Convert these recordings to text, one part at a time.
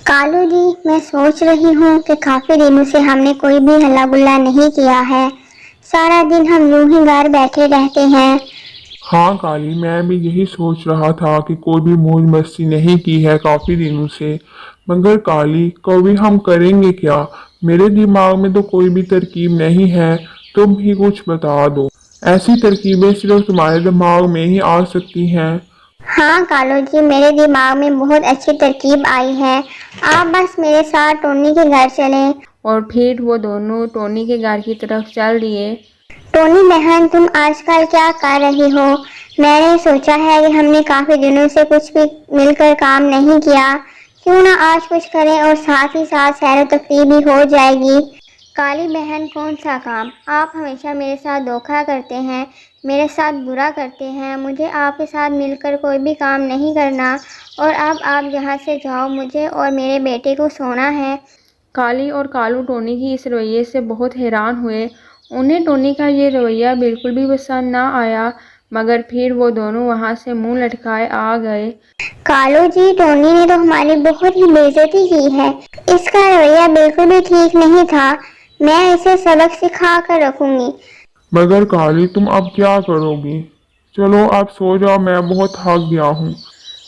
कालू जी, मैं सोच रही हूँ कि काफी दिनों से हमने कोई भी हल्ला गुल्ला नहीं किया है। सारा दिन हम यूं ही घर बैठे रहते हैं। हाँ काली, मैं भी यही सोच रहा था कि कोई भी मौज मस्ती नहीं की है काफी दिनों से। मगर काली, कभी हम करेंगे क्या? मेरे दिमाग में तो कोई भी तरकीब नहीं है। तुम ही कुछ बता दो। ऐसी तरकीबें सिर्फ तुम्हारे दिमाग में ही आ सकती हैं। हाँ कालू जी, मेरे दिमाग में बहुत अच्छी तरकीब आई है। आप बस मेरे साथ टोनी के घर चलें। और फिर वो दोनों टोनी के घर की तरफ चल दिए। टोनी बहन, तुम आजकल क्या कर रही हो? मैंने सोचा है कि हमने काफी दिनों से कुछ भी मिलकर काम नहीं किया। क्यों ना आज कुछ करें और साथ ही साथ सैर तफरीह भी हो जाएगी। काली बहन, कौन सा काम? आप हमेशा मेरे साथ धोखा करते हैं, मेरे साथ बुरा करते हैं। मुझे आपके साथ मिलकर कोई भी काम नहीं करना। और अब आप यहाँ से जाओ, मुझे और मेरे बेटे को सोना है। काली और कालू टोनी की इस रवैये से बहुत हैरान हुए। उन्हें टोनी का ये रवैया बिल्कुल भी पसंद ना आया। मगर फिर वो दोनों वहाँ से मुंह लटकाए आ गए। कालू जी, टोनी ने तो हमारी बहुत ही बेइज्जती की है। इसका रवैया बिल्कुल भी ठीक नहीं था। मैं इसे सबक सिखा कर रखूंगी। मगर काली, तुम अब क्या करोगी? चलो अब सो जाओ, मैं बहुत थक गया हूँ।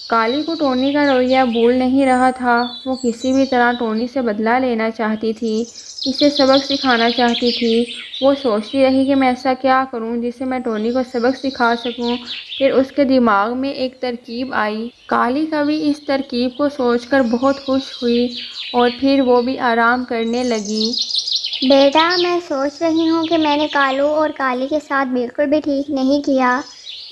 काली को टोनी का रवैया भूल नहीं रहा था। वो किसी भी तरह टोनी से बदला लेना चाहती थी, इसे सबक सिखाना चाहती थी। वो सोचती रही कि मैं ऐसा क्या करूं जिससे मैं टोनी को सबक सिखा सकूं। फिर उसके दिमाग में एक तरकीब आई। काली कभी इस तरकीब को सोचकर बहुत खुश हुई और फिर वो भी आराम करने लगी। बेटा, मैं सोच रही हूँ कि मैंने कालू और काली के साथ बिल्कुल भी ठीक नहीं किया।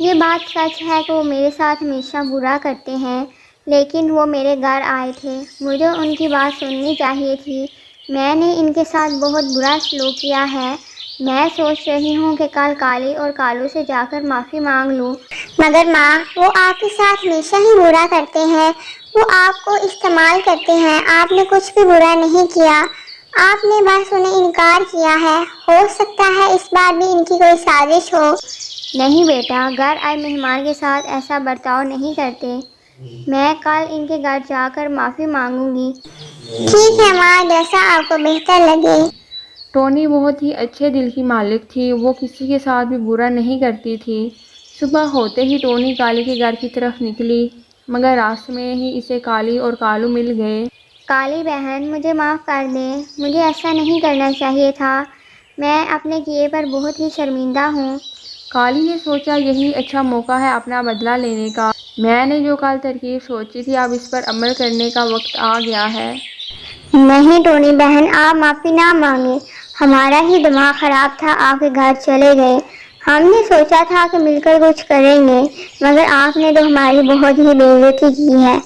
ये बात सच है कि वो मेरे साथ हमेशा बुरा करते हैं, लेकिन वो मेरे घर आए थे, मुझे उनकी बात सुननी चाहिए थी। मैंने इनके साथ बहुत बुरा सलूक किया है। मैं सोच रही हूँ कि कल काली और कालू से जाकर माफ़ी मांग लूँ। मगर माँ, वो आपके साथ हमेशा ही बुरा करते हैं। वो आपको इस्तेमाल करते हैं। आपने कुछ भी बुरा नहीं किया। आपने बस उन्हें इनकार किया है। हो सकता है इस बार भी इनकी कोई साजिश हो। नहीं बेटा, घर आए मेहमान के साथ ऐसा बर्ताव नहीं करते। मैं कल इनके घर जाकर माफ़ी मांगूंगी। ठीक है माँ, जैसा आपको बेहतर लगे। टोनी बहुत ही अच्छे दिल की मालिक थी। वो किसी के साथ भी बुरा नहीं करती थी। सुबह होते ही टोनी काली के घर की तरफ निकली, मगर रास्ते में ही इसे काली और कालू मिल गए। काली बहन, मुझे माफ़ कर दें। मुझे ऐसा नहीं करना चाहिए था। मैं अपने किए पर बहुत ही शर्मिंदा हूँ। काली ने सोचा यही अच्छा मौका है अपना बदला लेने का। मैंने जो कल तरकीब सोची थी, अब इस पर अमल करने का वक्त आ गया है। नहीं टोनी बहन, आप माफ़ी ना मांगे। हमारा ही दिमाग ख़राब था, आपके घर चले गए। हमने सोचा था कि मिलकर कुछ करेंगे, मगर आपने तो हमारी बहुत ही बेइज्जती की है।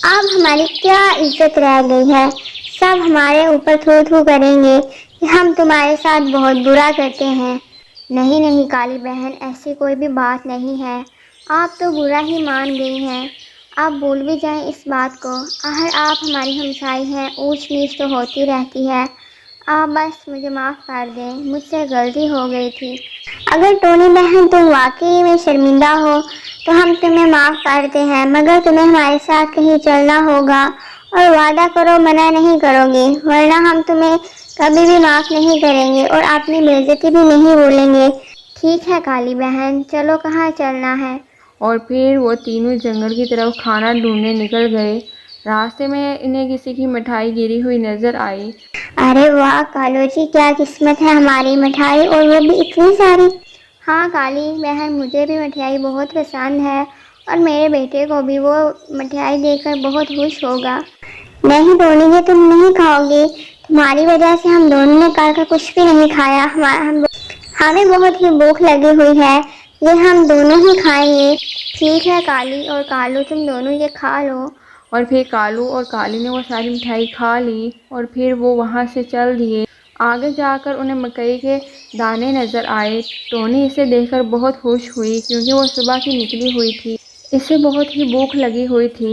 अब हमारी क्या इज्जत रह गई है? सब हमारे ऊपर थू थू करेंगे कि हम तुम्हारे साथ बहुत बुरा करते हैं। नहीं नहीं काली बहन, ऐसी कोई भी बात नहीं है। आप तो बुरा ही मान गई हैं। आप भूल भी जाएं इस बात को। आखिर आप हमारी हमसाई हैं, ऊंच नीच तो होती रहती है। आप बस मुझे माफ़ कर दें, मुझसे गलती हो गई थी। अगर टोनी बहन तुम वाकई में शर्मिंदा हो तो हम तुम्हें माफ़ करते हैं, मगर तुम्हें हमारे साथ कहीं चलना होगा। और वादा करो मना नहीं करोगे, वरना हम तुम्हें कभी भी माफ़ नहीं करेंगे और अपनी बेइज्जती भी नहीं भूलेंगे। ठीक है काली बहन, चलो कहाँ चलना है? और फिर वो तीनों जंगल की तरफ खाना ढूंढने निकल गए। रास्ते में इन्हें किसी की मिठाई गिरी हुई नजर आई। अरे वाह कालू जी, क्या किस्मत है हमारी, मिठाई और वो भी इतनी सारी। हाँ काली बहन, मुझे भी मिठाई बहुत पसंद है और मेरे बेटे को भी वो मिठाई देखकर बहुत खुश होगा। नहीं टोनी जी, तुम नहीं खाओगे। तुम्हारी वजह से हम दोनों ने कल का कुछ भी नहीं खाया। हमें बहुत ही भूख लगी हुई है। ये हम दोनों ही खाएंगे। ठीक है काली और कालू, तुम दोनों ये खा लो। और फिर कालू और काली ने वो सारी मिठाई खा ली और फिर वो वहाँ से चल दिए। आगे जाकर उन्हें मकई के दाने नजर आए। टोनी इसे देखकर बहुत खुश हुई क्योंकि वो सुबह की निकली हुई थी। इसे बहुत ही भूख लगी हुई थी।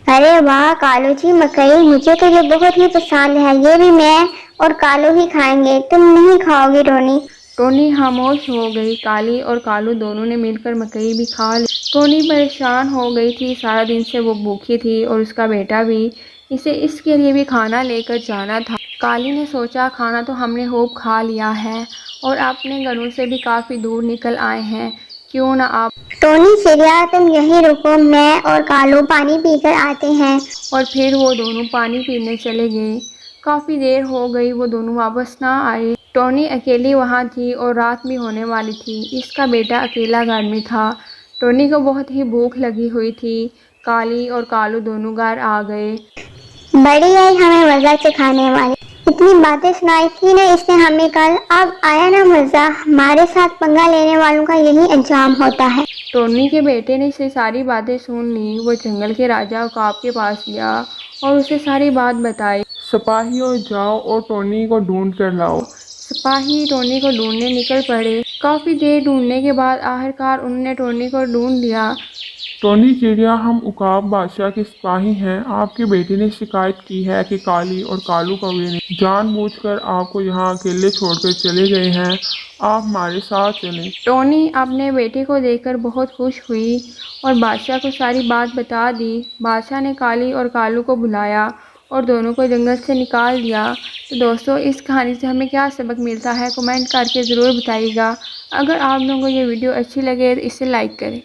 अरे वाह कालू जी, मकई मुझे तो ये बहुत ही पसंद है। ये भी मैं और कालू ही खाएंगे, तुम नहीं खाओगे टोनी? टोनी खामोश हो गई। काली और कालू दोनों ने मिलकर मकई भी खा ली। टोनी परेशान हो गई थी, सारा दिन से वो भूखी थी और उसका बेटा भी। इसे इसके लिए भी खाना लेकर जाना था। काली ने सोचा खाना तो हमने खूब खा लिया है और अपने घरों से भी काफ़ी दूर निकल आए हैं, क्यों ना आप टोनी चिड़िया तुम यहीं रुको, मैं और कालू पानी पीकर आते हैं। और फिर वो दोनों पानी पीने चले गए। काफ़ी देर हो गई वो दोनों वापस ना आए। टोनी अकेली वहाँ थी और रात भी होने वाली थी। इसका बेटा अकेला घर में था। टोनी को बहुत ही भूख लगी हुई थी। काली और कालू दोनों घर आ गए। बड़ी आई हमें मजा सिखाने वाली, इतनी बातें सुनाई थी ना इसने हमें कल। अब आया ना मजा, हमारे साथ पंगा लेने वालों का यही अंजाम होता है। टोनी के बेटे ने से सारी बातें सुन ली। वो जंगल के राजा उकाब के पास गया और उसे सारी बात बताई। सिपाहियों जाओ और टोनी को ढूंढ कर लाओ। सिपाही टोनी को ढूंढने निकल पड़े। काफ़ी देर ढूंढने के बाद आखिरकार उन्होंने टोनी को ढूंढ लिया। टोनी चिड़िया, हम उकाब बादशाह के सिपाही हैं। आपके बेटे ने शिकायत की है कि काली और कालू कौवे ने जानबूझकर आपको यहाँ अकेले छोड़कर चले गए हैं। आप हमारे साथ चलें। टोनी अपने बेटे को देखकर बहुत खुश हुई और बादशाह को सारी बात बता दी। बादशाह ने काली और कालू को बुलाया और दोनों को जंगल से निकाल दिया। तो दोस्तों, इस कहानी से हमें क्या सबक मिलता है, कमेंट करके ज़रूर बताइएगा। अगर आप लोगों को ये वीडियो अच्छी लगे तो इसे लाइक करें।